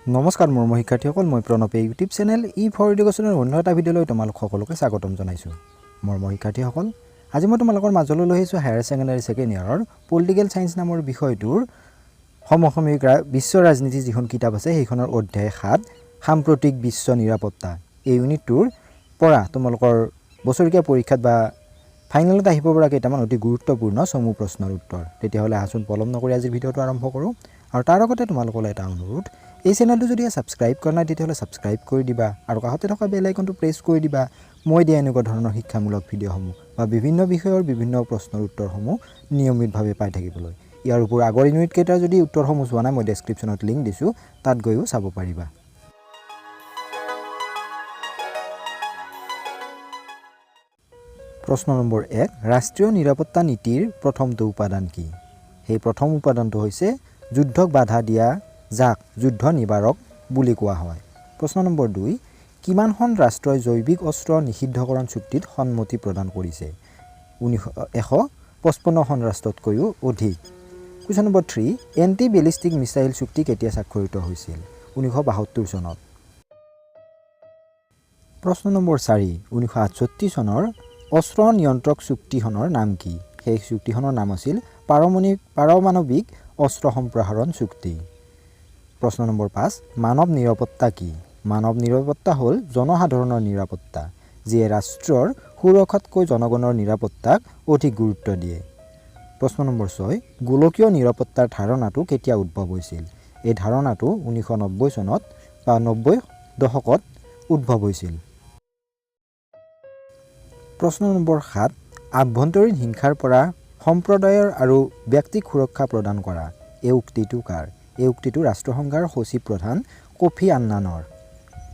নমস্কাৰ মৰমৰ শিক্ষাৰ্থীসকল, মই প্ৰণৱে ইউটিউব চেনেল ফৰ এডুকেশ্যনৰ অন্য এটা ভিডিঅ'লৈ তোমালোক সকলোকে স্বাগতম জনাইছোঁ। মৰমৰ শিক্ষাৰ্থীসকল, আজি মই তোমালোকৰ মাজলৈ লৈ আহিছোঁ হায়াৰ ছেকেণ্ডাৰী ছেকেণ্ড ইয়াৰৰ পলিটিকেল ছায়েন্স নামৰ বিষয়টোৰ সমসাময়িক বিশ্ব ৰাজনীতি যিখন কিতাপ আছে সেইখনৰ অধ্যায় 7 সাম্প্ৰতিক বিশ্ব নিৰাপত্তা। এই ইউনিটটোৰ পৰা তোমালোকৰ বছৰীয়া পৰীক্ষাত বা ফাইনেলত আহিব পৰা কেইটামান অতি গুৰুত্বপূৰ্ণ চমু প্ৰশ্নৰ উত্তৰ। তেতিয়াহ'লে আহচোন পলম নকৰি আজিৰ ভিডিঅ'টো আৰম্ভ কৰোঁ। আৰু তাৰ আগতে তোমালোকলৈ এটা অনুৰোধ, এই চেনেলটো যদি ছাবস্ক্ৰাইব কৰা নাই তেতিয়াহ'লে ছাবস্ক্ৰাইব কৰি দিবা আৰু কাষতে থকা বেল আইকনটো প্ৰেছ কৰি দিবা। মই দিয়া এনেকুৱা ধৰণৰ শিক্ষামূলক ভিডিঅ'সমূহ বা বিভিন্ন বিষয়ৰ বিভিন্ন প্ৰশ্নৰ উত্তৰসমূহ নিয়মিতভাৱে পাই থাকিবলৈ। ইয়াৰ উপৰিও আগৰ ইউনিটকেইটাৰ যদি উত্তৰসমূহ চোৱা নাই মই ডেছক্ৰিপশ্যনত লিংক দিছোঁ, তাত গৈও চাব পাৰিবা। প্ৰশ্ন নম্বৰ 1, ৰাষ্ট্ৰীয় নিৰাপত্তা নীতিৰ প্ৰথমটো উপাদান কি? সেই প্ৰথম উপাদানটো হৈছে যুদ্ধক বাধা দিয়া, যাক যুদ্ধ নিবাৰক বুলি কোৱা হয়। প্ৰশ্ন নম্বৰ 2, কিমানখন ৰাষ্ট্ৰই জৈৱিক অস্ত্ৰ নিষিদ্ধকৰণ চুক্তিত সন্মতি প্ৰদান কৰিছে? 155খন ৰাষ্ট্ৰতকৈও অধিক। Question number 3, anti ballistic missile চুক্তি কেতিয়া স্বাক্ষৰিত হৈছিল? 1972 চনত। প্ৰশ্ন নম্বৰ 4, 1968 চনৰ অস্ত্ৰ নিয়ন্ত্ৰক চুক্তিখনৰ নাম কি? সেই চুক্তিখনৰ নাম আছিল পাৰমাণৱিক অস্ত্ৰ সম্প্ৰসাৰণ চুক্তি। প্ৰশ্ন নম্বৰ 5, মানৱ নিৰাপত্তা কি? মানৱ নিৰাপত্তা হ'ল জনসাধাৰণৰ নিৰাপত্তা, যিয়ে ৰাষ্ট্ৰৰ সুৰক্ষাতকৈ জনগণৰ নিৰাপত্তাক অধিক গুৰুত্ব দিয়ে। প্ৰশ্ন নম্বৰ 6, গোলকীয় নিৰাপত্তাৰ ধাৰণাটো কেতিয়া উদ্ভৱ হৈছিল? এই ধাৰণাটো 1990 চনত বা 90 দশকত উদ্ভৱ হৈছিল। প্ৰশ্ন নম্বৰ 7, আভ্যন্তৰীণ হিংসাৰ পৰা সম্প্ৰদায়ৰ আৰু ব্যক্তিক সুৰক্ষা প্ৰদান কৰা, এই উক্তিটো কাৰ? এই উক্তিটো ৰাষ্ট্ৰসংঘৰ সচিব প্ৰধান কোফি আন্নানৰ।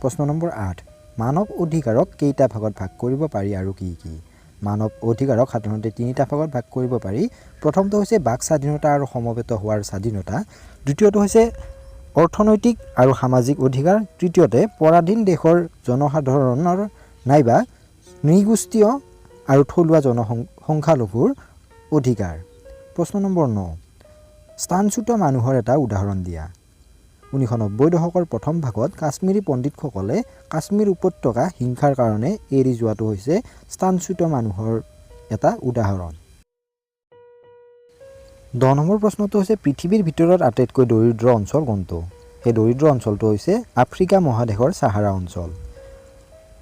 প্ৰশ্ন নম্বৰ 8, মানৱ অধিকাৰক কেইটা ভাগত ভাগ কৰিব পাৰি আৰু কি কি? মানৱ অধিকাৰক সাধাৰণতে 3টা ভাগত ভাগ কৰিব পাৰি। প্ৰথমটো হৈছে বাক স্বাধীনতা আৰু সমবেত হোৱাৰ স্বাধীনতা, দ্বিতীয়টো হৈছে অৰ্থনৈতিক আৰু সামাজিক অধিকাৰ, তৃতীয়তে পৰাধীন দেশৰ জনসাধাৰণৰ নাইবা নৃগোষ্ঠীয় আৰু থলুৱা সংখ্যালঘুৰ অধিকাৰ। প্ৰশ্ন নম্বৰ 9, স্থানচ্যুত মানুহৰ এটা উদাহৰণ দিয়া। 1990 দশকৰ প্ৰথম ভাগত কাশ্মীৰী পণ্ডিতসকলে কাশ্মীৰ উপত্যকা হিংসাৰ কাৰণে এৰি যোৱাটো হৈছে স্থানচ্যুত মানুহৰ এটা উদাহৰণ। 10 নম্বৰ প্ৰশ্নটো হৈছে পৃথিৱীৰ ভিতৰত আটাইতকৈ দৰিদ্ৰ অঞ্চল কোনটো? সেই দৰিদ্ৰ অঞ্চলটো হৈছে আফ্ৰিকা মহাদেশৰ ছাহাৰা অঞ্চল।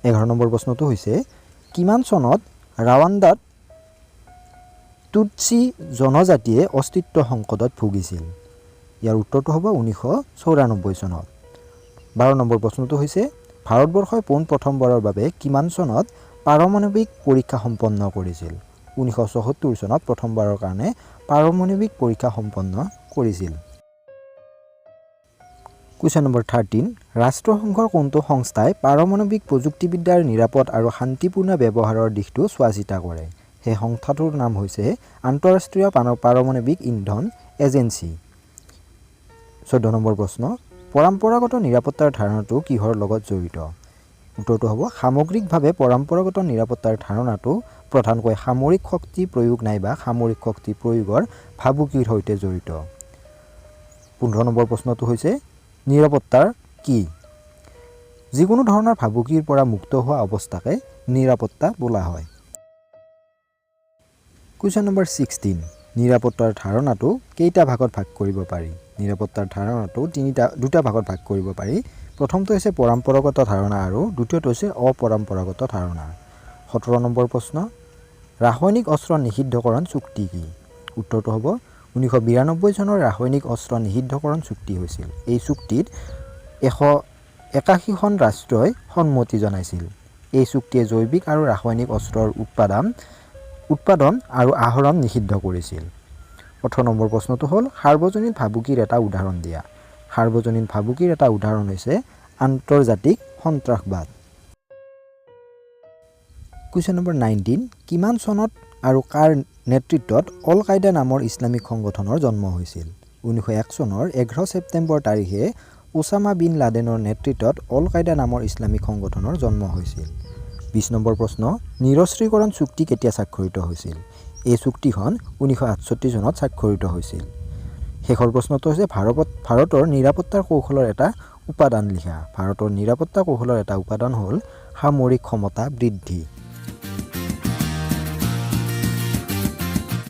11 নম্বৰ প্ৰশ্নটো হৈছে কিমান চনত ৰাৱাণ্ডাত টুটছি জনজাতিয়ে অস্তিত্ব সংকটত ভুগিছিল? ইয়াৰ উত্তৰটো হ'ব 1994 চনত। 12 নম্বৰ প্ৰশ্নটো হৈছে ভাৰতবৰ্ষই পোনপ্ৰথমবাৰৰ বাবে কিমান চনত পাৰমাণৱিক পৰীক্ষা সম্পন্ন কৰিছিল? 1974 চনত প্ৰথমবাৰৰ কাৰণে পাৰমাণৱিক পৰীক্ষা সম্পন্ন কৰিছিল। কুৱেশ্যন নম্বৰ 13, ৰাষ্ট্ৰসংঘৰ কোনটো সংস্থাই পাৰমাণৱিক প্ৰযুক্তিবিদ্যাৰ নিৰাপদ আৰু শান্তিপূৰ্ণ ব্যৱহাৰৰ দিশটো চোৱা চিতা কৰে? সেই সংস্থাটোৰ নাম হৈছে আন্তঃৰাষ্ট্ৰীয় পাৰমাণৱিক ইন্ধন এজেঞ্চি। 14 নম্বৰ প্ৰশ্ন, পৰম্পৰাগত নিৰাপত্তাৰ ধাৰণাটো কিহৰ লগত জড়িত? উত্তৰটো হ'ব সামগ্ৰিকভাৱে পৰম্পৰাগত নিৰাপত্তাৰ ধাৰণাটো প্ৰধানকৈ সামৰিক শক্তি প্ৰয়োগ নাইবা সামৰিক শক্তি প্ৰয়োগৰ ভাবুকিৰ সৈতে জড়িত। 15 নম্বৰ প্ৰশ্নটো হৈছে নিৰাপত্তাৰ কি? যিকোনো ধৰণৰ ভাবুকিৰ পৰা মুক্ত হোৱা অৱস্থাকে নিৰাপত্তা বোলা হয়। কুৱেশ্যন নম্বৰ 16, নিৰাপত্তাৰ ধাৰণাটো কেইটা ভাগত ভাগ কৰিব পাৰি? নিৰাপত্তাৰ ধাৰণাটো দুটা ভাগত ভাগ কৰিব পাৰি। প্ৰথমটো হৈছে পৰম্পৰাগত ধাৰণা আৰু দ্বিতীয়টো হৈছে অপৰম্পৰাগত ধাৰণা। 17 নম্বৰ প্ৰশ্ন, ৰাসায়নিক অস্ত্ৰ নিষিদ্ধকৰণ চুক্তি কি? উত্তৰটো হ'ব 1992 চনৰ ৰাসায়নিক অস্ত্ৰ নিষিদ্ধকৰণ চুক্তি হৈছিল। এই চুক্তিত 181খন ৰাষ্ট্ৰই সন্মতি জনাইছিল। এই চুক্তিয়ে জৈৱিক আৰু ৰাসায়নিক অস্ত্ৰৰ উৎপাদন আৰু আহৰণ নিষিদ্ধ কৰিছিল। 18 নম্বৰ প্ৰশ্নটো হ'ল সাৰ্বজনীন ভাবুকিৰ এটা উদাহৰণ দিয়া। সাৰ্বজনীন ভাবুকিৰ এটা উদাহৰণ হৈছে আন্তৰ্জাতিক সন্ত্ৰাসবাদ। কুৱেশ্যন নম্বৰ 19, কিমান চনত আৰু কাৰ নেতৃত্বত অল কায়দা নামৰ ইছলামিক সংগঠনৰ জন্ম হৈছিল? 1901 চনৰ 11 ছেপ্টেম্বৰ তাৰিখে ওছামা বিন লাডেনৰ নেতৃত্বত অল কায়দা নামৰ ইছলামিক সংগঠনৰ জন্ম হৈছিল। 20 নম্বৰ প্ৰশ্ন, নিৰস্ত্ৰীকৰণ চুক্তি কেতিয়া স্বাক্ষৰিত হৈছিল? এই চুক্তিখন 1968 চনত স্বাক্ষৰিত হৈছিল। শেষৰ প্ৰশ্নটো হৈছে ভাৰতৰ নিৰাপত্তাৰ কৌশলৰ এটা উপাদান লিখা। ভাৰতৰ নিৰাপত্তা কৌশলৰ এটা উপাদান হ'ল সামৰিক ক্ষমতা বৃদ্ধি।